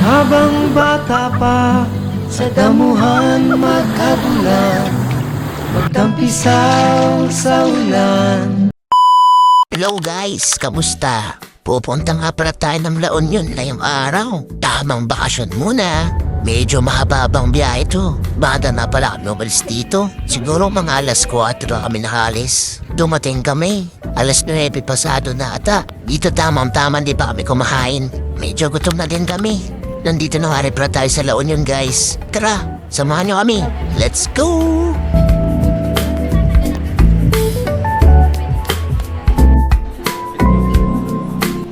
Habang bata pa, sa damuhan magkabulan, magtampisaw sa ulan. Hello guys, kamusta? Pupunta nga pala tayo ng La Union ngayong araw. Tamang bakasyon muna. Medyo mahababang biyahe to. Bada na pala kami umalis dito. Siguro mga alas 4 na kami nakalis. Dumating kami. Alas 9 pasado na ata. Dito tamang-tama di pa kami kumahain. Medyo gutom na din kami. Nandito na nga pala tayo sa La Union guys. Tara, samahan nyo kami. Let's go!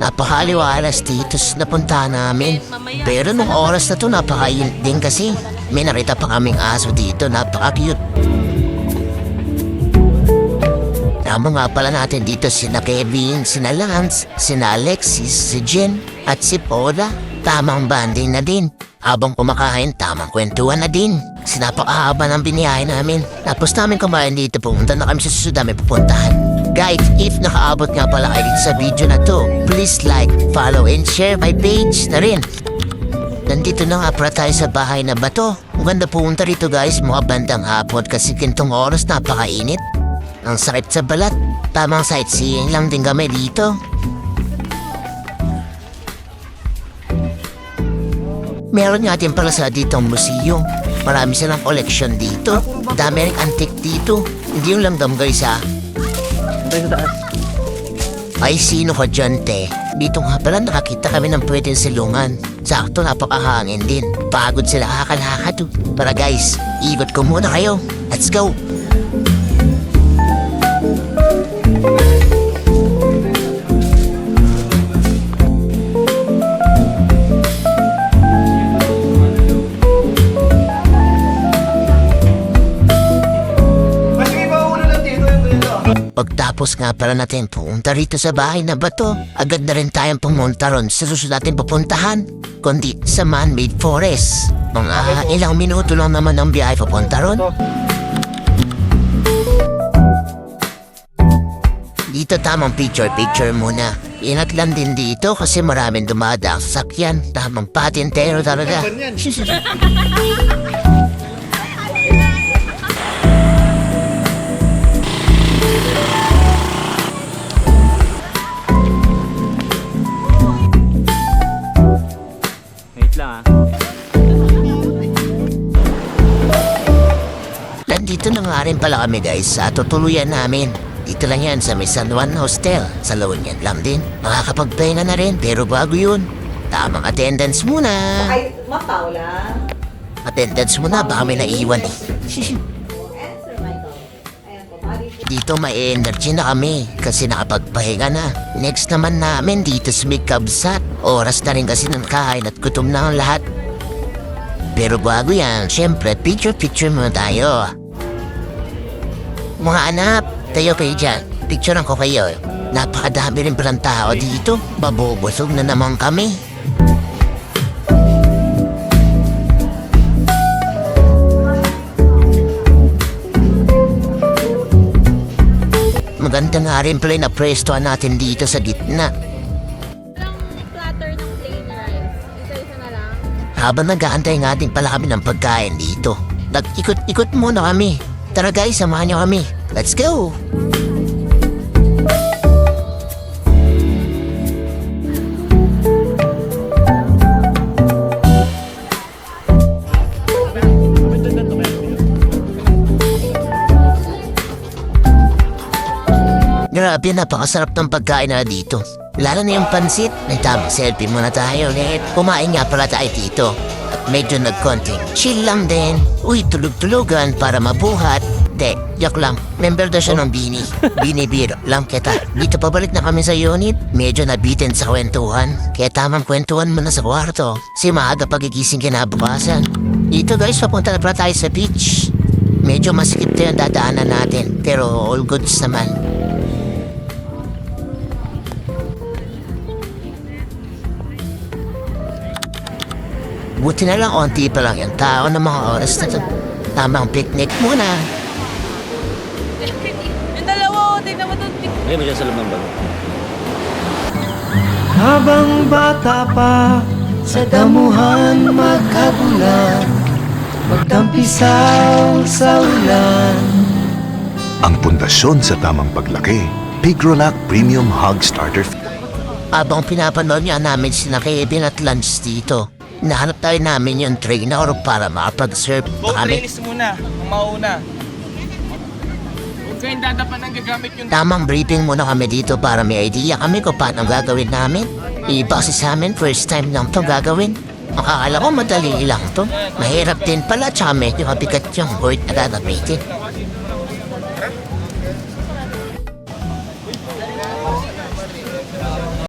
Napakaliwalas dito sa napunta namin. Pero nung oras na to napakainit din kasi. May narita pa kaming aso dito, napaka-cute. Tama nga pala natin dito sina Kevin, sina Lance, sina Alexis, si Jen, at si Paula. Tamang banding na din. Habang kumakain, tamang kwentuhan na din. Sinapakahaba ng biniyahe namin. Tapos namin kumain dito, pumunta na kami sa susunod namin pupuntahan. Guys, if nakaabot nga pala kayo dito sa video na to, please like, follow, and share my page na rin. Nandito na nga pala tayo sa bahay na bato. Ang ganda pumunta rito guys, mga bandang hapon kasi kintong oras napakainit. Ang sakit sa balat, tamang sightseeing lang din kami dito. Meron nga din pala sa ditong museo. Marami silang collection dito. Dami rin antique dito. Hindi yung langgam guys ha. Ay sino ka dyan te? Dito nga pala nakakita kami ng pwedeng silungan. Sakto napakahangin din. Pagod sila kakalakad. Para guys, ikot ko muna kayo. Let's go! Pagtapos nga pala natin pumunta rito sa bahay na bato, agad na rin tayong pumunta ron sa susunod natin pupuntahan, kundi sa man-made forest. Mga ilang minuto lang naman ang biyahe papunta ron. Dito tamang picture muna. Ingat lang din dito kasi maraming dumadaang sasakyan. Tamang patintero talaga. Nandito na nga rin pala kami guys sa tutuluyan namin. Dito lang yan sa may San Juan Hostel. Sa La Union lang din. Makakapagpahinga na rin pero bago yun, tamang attendance muna. Ay, Ma'am Paula. Attendance muna baka may naiiwan eh. Answer my call. Ayan po, mali po. Dito may energy na kami kasi nakapagpahinga na. Next naman namin dito sa may Kabsat. Oras na rin kasi ng kain at gutom na ang lahat. Pero bago yan, syempre picture muna tayo. Mga anak, tayo kayo dyan. Picturean ko kayo. Napakadami rin palang tao dito. Mabubusog na naman kami. Maganda nga rin pala na prestoan natin dito sa gitna. Platter ng plain rice. Isa-isa na lang. Habang nag-aantay nga din pala kami ng pagkain dito. Nag-ikot-ikot muna kami. Tara guys, samahan niyo kami. Let's go! Grabe, napakasarap ng pagkain na dito. Lalo na yung pansit. May tamang selfie muna tayo ulit. Kumain nga pala tayo dito. At medyo nagkonting chill lang din. Uy, tulog-tulugan para mabuhat. De, joke lang. Member daw siya ng Bini. Binibiro lang kita. Dito pabalik na kami sa unit. Medyo nabitin sa kwentuhan. Kaya tamang kwentuhan muna sa kwarto. Si maaga pagigising kinabukasan. Dito guys, papunta na pala tayo sa beach. Medyo masikip tayo ang dadaanan natin. Pero all goods naman. Buti na lang onti pa lang yung tao ng mga oras na to. Tamang picnic muna. Yung dalawa, tignan mo doon. Ngayon mo dyan sa loob ng bago. Habang bata pa, sa damuhan magkabulan, magtampisaw sa ulan. Ang pundasyon sa tamang paglaki, Pigrolac Premium Hog Starter. Habang pinapanood niya namin sina Kevin at Lance dito, nahanap tayo namin yung trainer para makapag-serve kami. Trainis muna, ang mauna. Huwag kayong dadapan ng gagamit yung... Tamang briefing muna kami dito para may idea kami kung paano gagawin namin. Iba kasi sa amin, first time lang to gagawin. Akala ko madali lang to. Mahirap din pala, tsaka medyo mabigat yung word na gagamitin.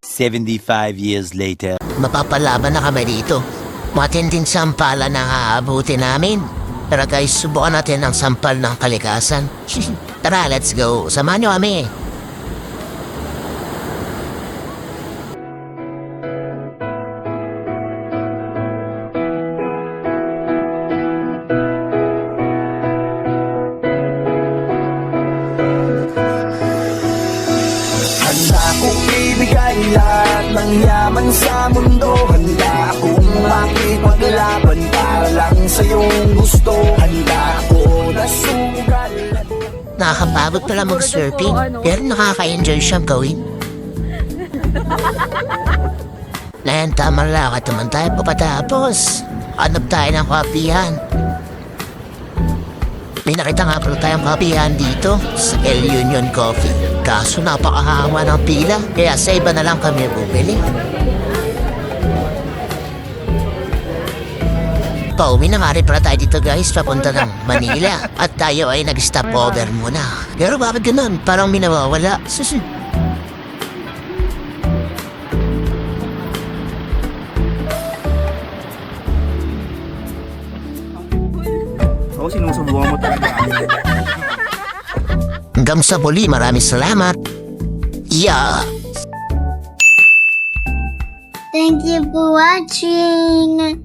$75 later. Mapapalaban na kami dito. Matinding sampala na aabutin namin. Pero guys, subukan natin ang sampal ng kalikasan. Tara, let's go. Samahan niyo kami. Handa kong ibigay lahat ng yaman sa mundo. Handa akong makipaglaban para lang sa iyong gusto. Handa ako na sugal. Nakakapagod pala mag-surfing, pero nakaka-enjoy siyang gawin. Ngayon, tamang lakad naman tayo papatapos. Hanap tayo ng kapihan. May nakita nga pala tayong kapihan dito sa El Union Coffee. Kaso napakahama ng pila, kaya sa iba na lang kami bumili. Pauwi na nga rin pala tayo dito guys, papunta ng Manila. At tayo ay nag-stop over muna. Pero bakit ganun? Parang may nawawala. Susun. Ako sinusubukan mo talaga. Hanggang sa muli, maraming salamat. Yeah. Thank you for watching.